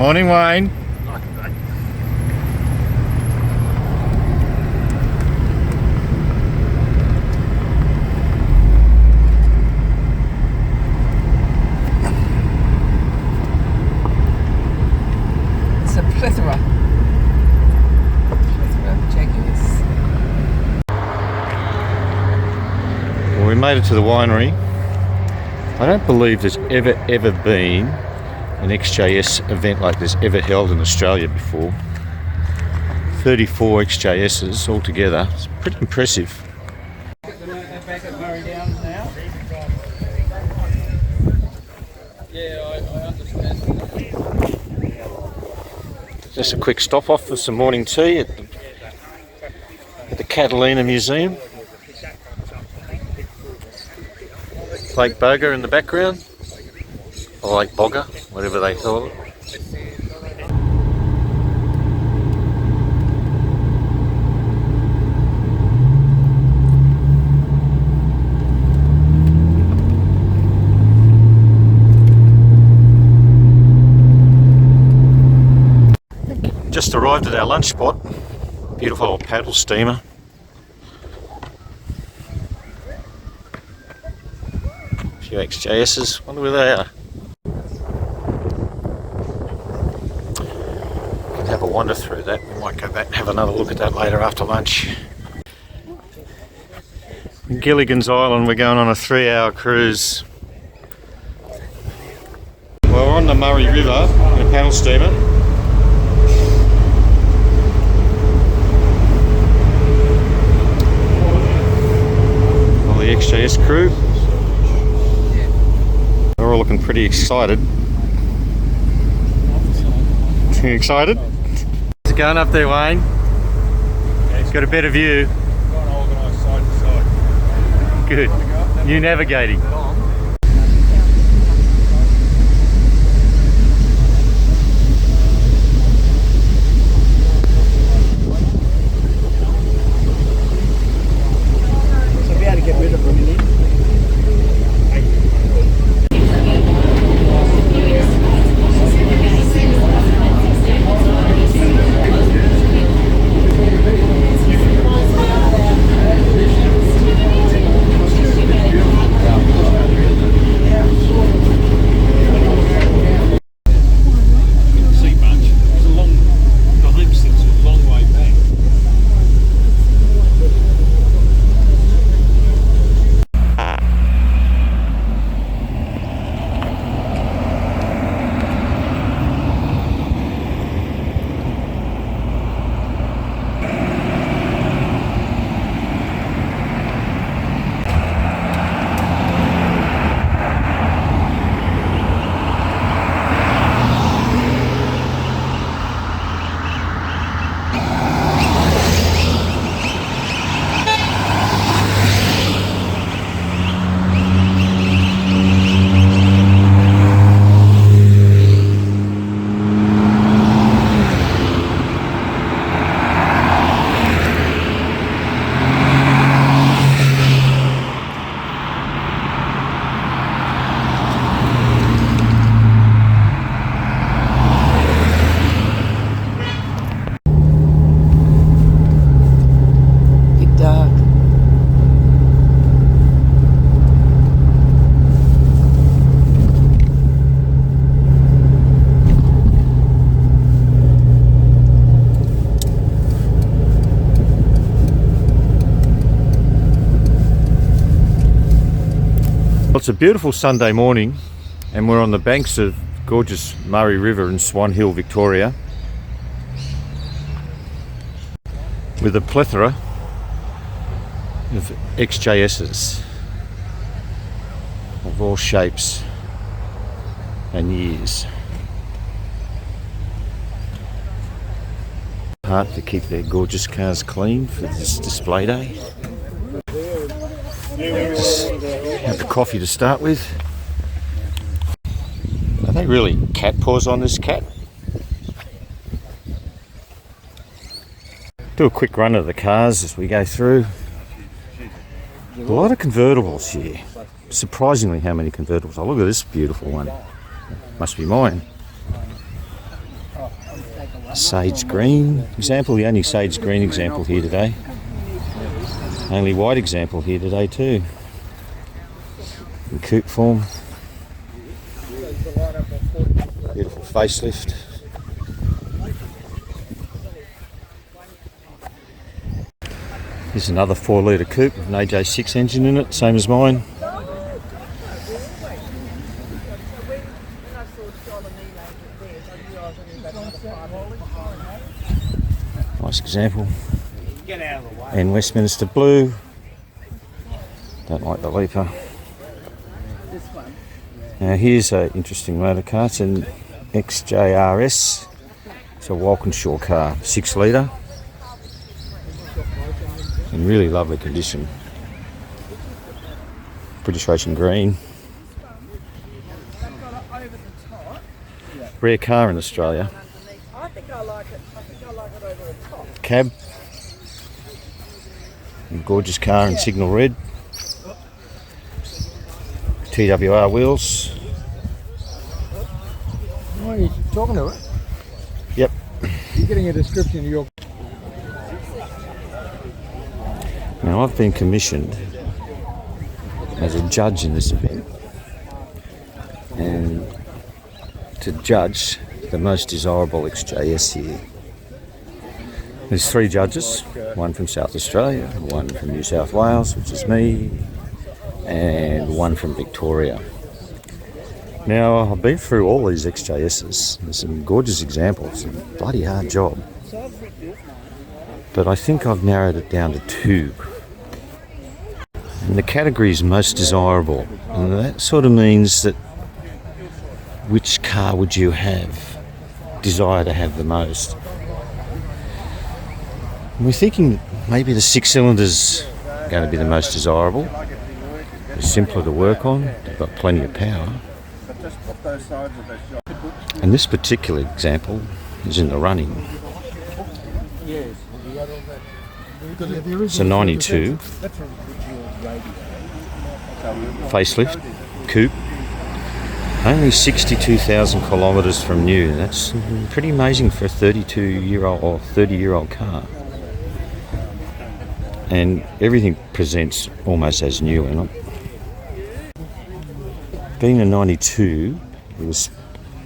Morning, Wayne. It's a plethora of Jaguars. Well, we made it to the winery. I don't believe there's ever been an XJS event like this ever held in Australia before. 34 XJSs altogether. It's pretty impressive. Back at Murray Downs now. Yeah, I understand. Just a quick stop off for some morning tea at the Catalina Museum. Lake Boga in the background, or Lake Boga, whatever they call it. Just arrived at our lunch spot. Beautiful old paddle steamer. A few XJSs. Wonder where they are. We can have a wander through that. We might go back and have another look at that later after lunch. In Gilligan's Island, we're going on a 3-hour cruise. Well, we're on the Murray River in a paddle steamer. The XJS crew. They're all looking pretty excited. Excited? How's it going up there, Wayne? Got a better view. Organised side to side. Good. You navigating. Get rid of them in here. See much. It's a long, the homestead's a long way back. Well, it's a beautiful Sunday morning and we're on the banks of gorgeous Murray River in Swan Hill, Victoria, with a plethora of XJSs of all shapes and years. Hard to keep their gorgeous cars clean for this display day. Just have the coffee to start with. Are they really cat paws on this cat? Do a quick run of the cars as we go through. A lot of convertibles here. Surprisingly how many convertibles. Oh, look at this beautiful one. Must be mine. Sage green example, the only sage green example here today. Only white example here today too. In coupe form. Beautiful facelift. Here's another 4 litre coupe with an AJ6 engine in it, same as mine. Nice example. And Westminster blue. Don't like the Leaper. Now here's an interesting motor car. It's an XJS. It's a Walkinshaw car, 6 litre. In really lovely condition. British Racing green. Rare car in Australia. I think I like it. I think I like it over the top. Cab. Gorgeous car in signal red. TWR wheels. Oh, you're talking to it? Yep. You're getting a description of your... Now I've been commissioned as a judge in this event and to judge the most desirable XJS here. There's 3 judges, one from South Australia, one from New South Wales, which is me, and one from Victoria. Now I've been through all these XJSs, there's some gorgeous examples, it's a bloody hard job. But I think I've narrowed it down to 2. And the category is most desirable, and that sort of means that which car would you desire to have the most? And we're thinking maybe the 6 cylinders are going to be the most desirable. They're simpler to work on, they've got plenty of power. And this particular example is in the running. It's a 92 facelift coupe, only 62,000 kilometres from new. That's pretty amazing for a 32-year-old or 30-year-old car. And everything presents almost as new in it. Being a 92, it was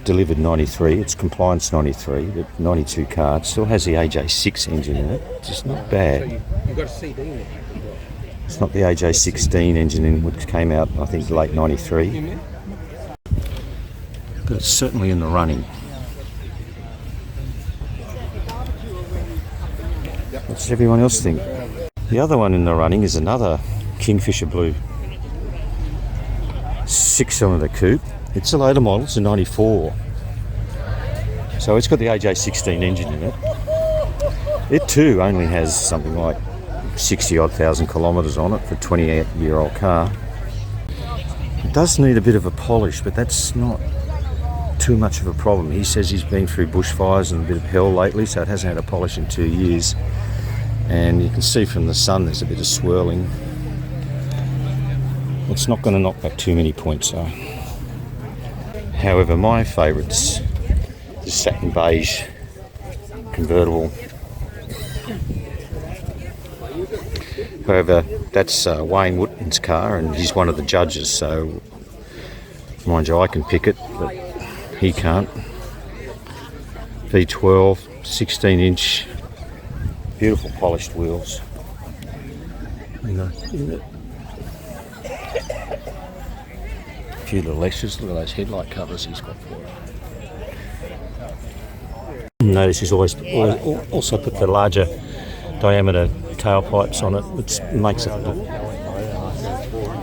delivered 93, it's compliance 93, but 92 car, it still has the AJ6 engine in it, it's just not bad. You've got a CD in it. It's not the AJ16 engine in which came out, I think, late 93. But it's certainly in the running. What does everyone else think? The other one in the running is another Kingfisher Blue 6-cylinder coupe. It's a later model, it's a 94. So it's got the AJ16 engine in it. It too only has something like 60-odd thousand kilometres on it for a 28-year-old car. It does need a bit of a polish, but that's not too much of a problem. He says he's been through bushfires and a bit of hell lately, so it hasn't had a polish in 2 years. And you can see from the sun there's a bit of swirling. It's not going to knock back too many points though. However, my favourite's the satin beige convertible. However, that's Wayne Wootton's car and he's one of the judges, so mind you, I can pick it, but he can't. V12, 16-inch, beautiful polished wheels. A few little extras, look at those headlight covers he's got for it. Notice he's also put the larger diameter tailpipes on it, which makes it look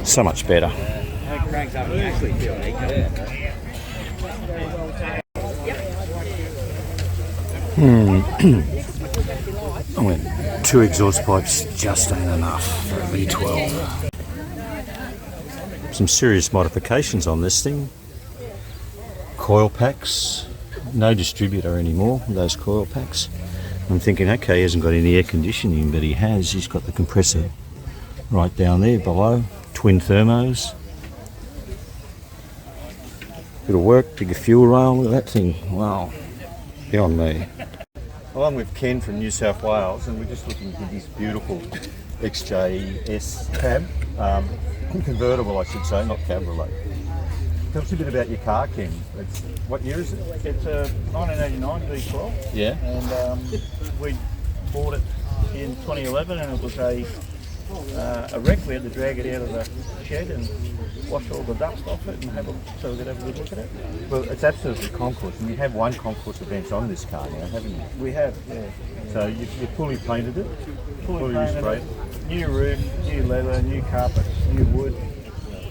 so much better. I went 2 exhaust pipes just ain't enough for a V12. Some serious modifications on this thing. Coil packs, no distributor anymore, those coil packs. I'm thinking, okay, he hasn't got any air conditioning, but he has. He's got the compressor right down there below. Twin thermos. Bit of work, bigger fuel rail, look at that thing. Wow, beyond me. Well, I'm with Ken from New South Wales, and we're just looking at this beautiful XJS cab, convertible, I should say, not cabriolet. Tell us a bit about your car, Ken. What year is it? It's a 1989 V12. Yeah. And we bought it in 2011, and it was a wreck. We had to drag it out of the shed and wash all the dust off it and so we could have a good look at it. Well, it's absolutely concourse, and you have one concourse event on this car now, haven't you? We have, yeah. So you fully painted it? Fully painted sprayed? it. New roof, new leather, new carpets, new wood.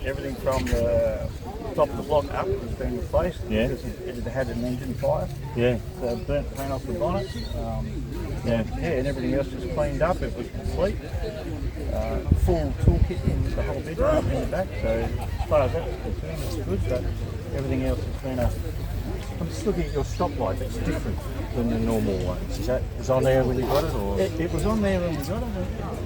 Everything from the top of the block up has been replaced because it had an engine fire. Yeah. So burnt paint off the bonnet. And everything else was cleaned up. It was complete. Full toolkit in the whole bedroom up in the back. So as far as that's concerned, it's good. But everything else has been I'm just looking at your stoplight. It's different than the normal ones. Is that on there when you got it, or It was on there when we got it.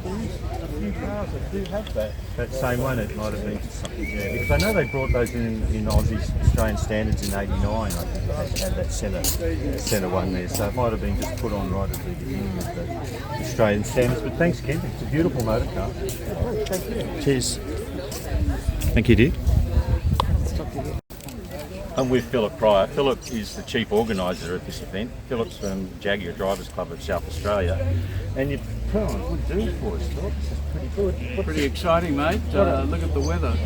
There is a few cars that do have that. that same one? It might have been something. Yeah, because I know they brought those in Aussie's Australian standards in '89. I think they had that centre one there, so it might have been just put on right at the beginning of the Australian standards. But thanks, Ken. It's a beautiful motor car. Thank you. Cheers. Thank you, dear. I'm with Philip Pryor. Philip is the chief organiser of this event. Philip's from Jaguar Drivers Club of South Australia. And you put on a good deal for us, Philip. This is pretty good. Pretty exciting, mate. Look at the weather.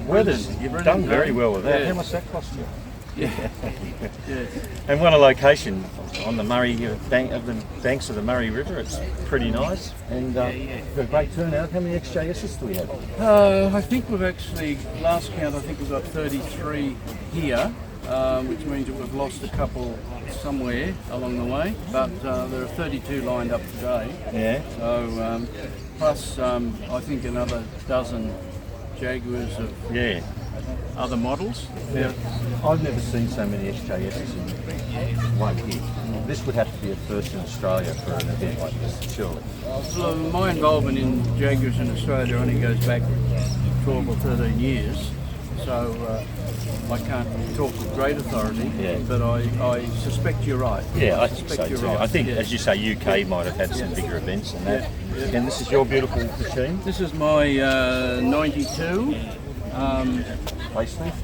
Weather's, you've done very well with that. Yeah. How much that cost you? Yeah. And what a location on the Murray of the banks of the Murray River. It's pretty nice. And we've got a great turnout. How many XJSs do we have? I think we've actually, last count, I think we've got 33 here, which means that we've lost a couple somewhere along the way. But there are 32 lined up today. Yeah. So plus, I think another dozen Jaguars of other models. Yeah. I've never seen so many XJSs in one hit. This would have to be a first in Australia for an event like this, surely. So my involvement in Jaguars in Australia only goes back 12 or 13 years, so I can't talk with great authority, but I suspect you're right. Yeah, I think so you're too. right. I think, as you say, UK might have had some bigger events than that. And this is your beautiful machine? This is my 92 Facelift?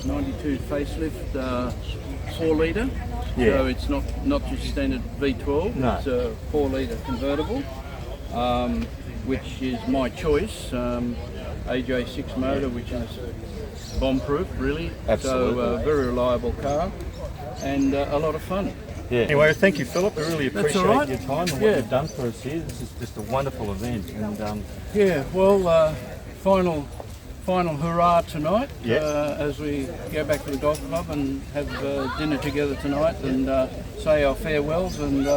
92 facelift 4 litre. Yeah. So it's not just standard V12. No. It's a 4 litre convertible, which is my choice. AJ6 motor, which is bomb-proof, really. Absolutely. So very reliable car and a lot of fun. Yeah. Anyway, thank you, Philip. I really That's appreciate all right. your time and what you've done for us here. This is just a wonderful event. And Yeah. Well, final hurrah tonight as we go back to the golf club and have dinner together tonight and say our farewells and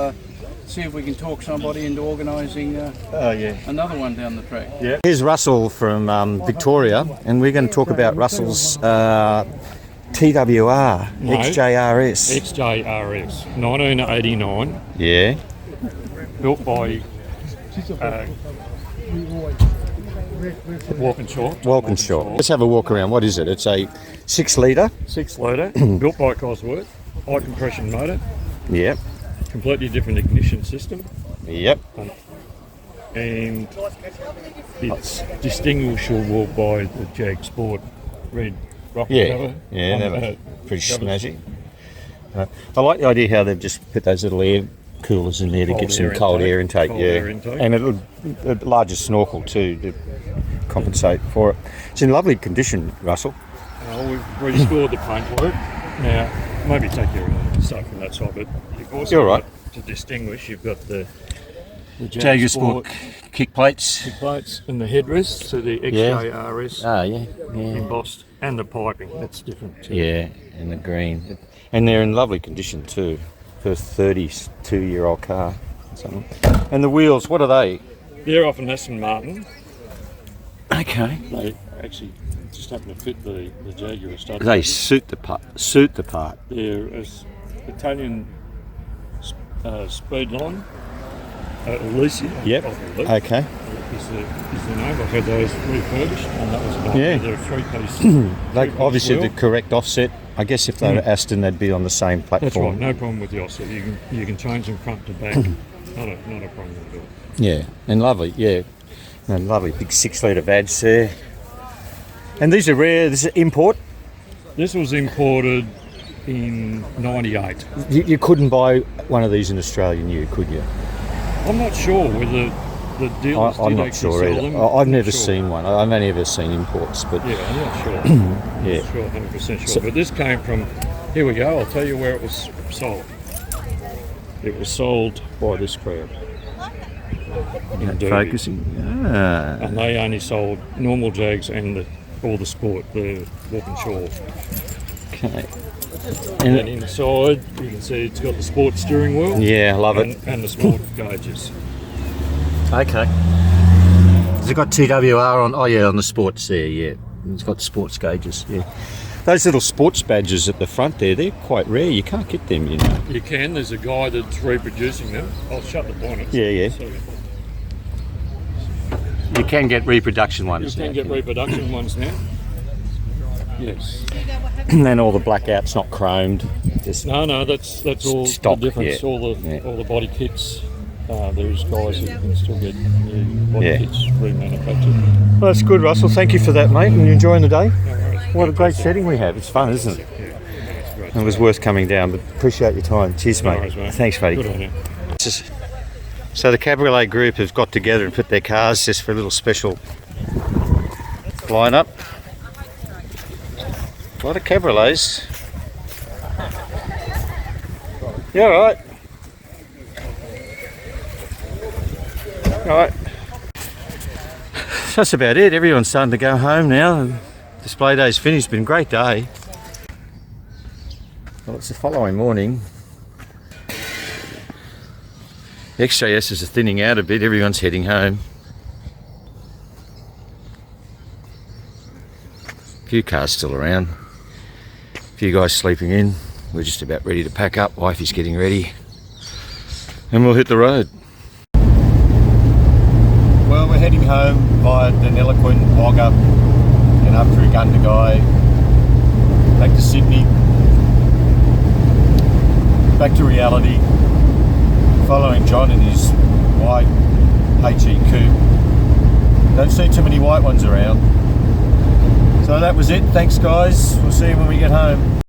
see if we can talk somebody into organising another one down the track. yeah. Here's Russell from Victoria, and we're going to talk about Russell's TWR, XJRS. XJRS, 1989, Yeah. built by Walkinshaw. Let's have a walk around. What is it? It's a 6 litre. 6 litre, built by Cosworth, high compression motor, Yep. completely different ignition system, Yep. and it's distinguishable by the Jag Sport red rock Yeah. cover. Yeah, on they the look pretty covers. snazzy. I like the idea how they've just put those little air coolers in there to Cold get some air cold intake. air intake. Cold Yeah. air intake. And a larger snorkel too to compensate for it. It's in lovely condition, Russell. We've restored the paintwork. Now, maybe take your stuff from that side, but you've also You're right. got, to distinguish, you've got the Jaguar Sport kick plates. plates and the headrests, so the XJRS Ah, yeah. embossed, and the piping, that's different too. Yeah, and the green. And they're in lovely condition too. For a 32-year-old car. or something. And the wheels, what are they? They're off an Aston Martin. Okay. They actually just happen to fit the Jaguar stuff. They suit the part. They're Italian speed line. Alicia. Yep. I believe, Okay. is the name. I've had those refurbished, and that was about Yeah. They're a three-piece. Like obviously the wheel. correct offset I guess if they were Aston, they'd be on the same That's right. platform. No problem with the offset. You can change them front to back. not a problem at all. Yeah, and lovely, yeah. And lovely big 6 litre badge there. And these are rare, this is import? This was imported in '98. You couldn't buy one of these in Australia new, could you? I'm not sure whether the dealers I'm did not actually sure sell either. them. I've never Sure. seen one. I've only ever seen imports, but Yeah, I'm not sure. yeah. Not sure, 100% sure. So- But this came from. Here we go. I'll tell you where it was sold. It was sold by this crowd. In Derby. Focusing. Ah. And they only sold normal Jags and all the sport, the Walkinshaw. Okay. And And, inside, you can see it's got the sport steering wheel. yeah, I love it. And the sport gauges. Okay. Has it got TWR on? Oh yeah, on the sports there, yeah. It's got sports gauges, yeah. Those little sports badges at the front there, they're quite rare. You can't get them, you know. You can. There's a guy that's reproducing them. I'll shut the bonnet. Yeah, yeah. So You can get reproduction you ones can now. get reproduction ones now. Yes. And all the blackouts not chromed. Just No, that's all Stock, the difference. yeah. All the body kits. There's guys who can still get new body Yeah. kits remanufactured. well, that's good, Russell. Thank you for that, mate. And you enjoying the day? No worries. What a great setting we have. It's fun, isn't it? Yeah, it's great. It was worth coming down, but appreciate your time. Cheers, No mate. worries, mate. Thanks, buddy. Good on you. So the Cabriolet group have got together and put their cars just for a little special lineup. A lot of Cabriolets. You all right? All right. That's about it. Everyone's starting to go home now. Display day's finished. Been a great day. Well, it's the following morning. The XJS is thinning out a bit. Everyone's heading home. A few cars still around. A few guys sleeping in. We're just about ready to pack up. Wifey's getting ready. And we'll hit the road. Well, we're heading home via Deniliquin, Wagga, and up through Gundagai, back to Sydney, back to reality, following John in his white HE coupe. Don't see too many white ones around. So that was it. Thanks, guys. We'll see you when we get home.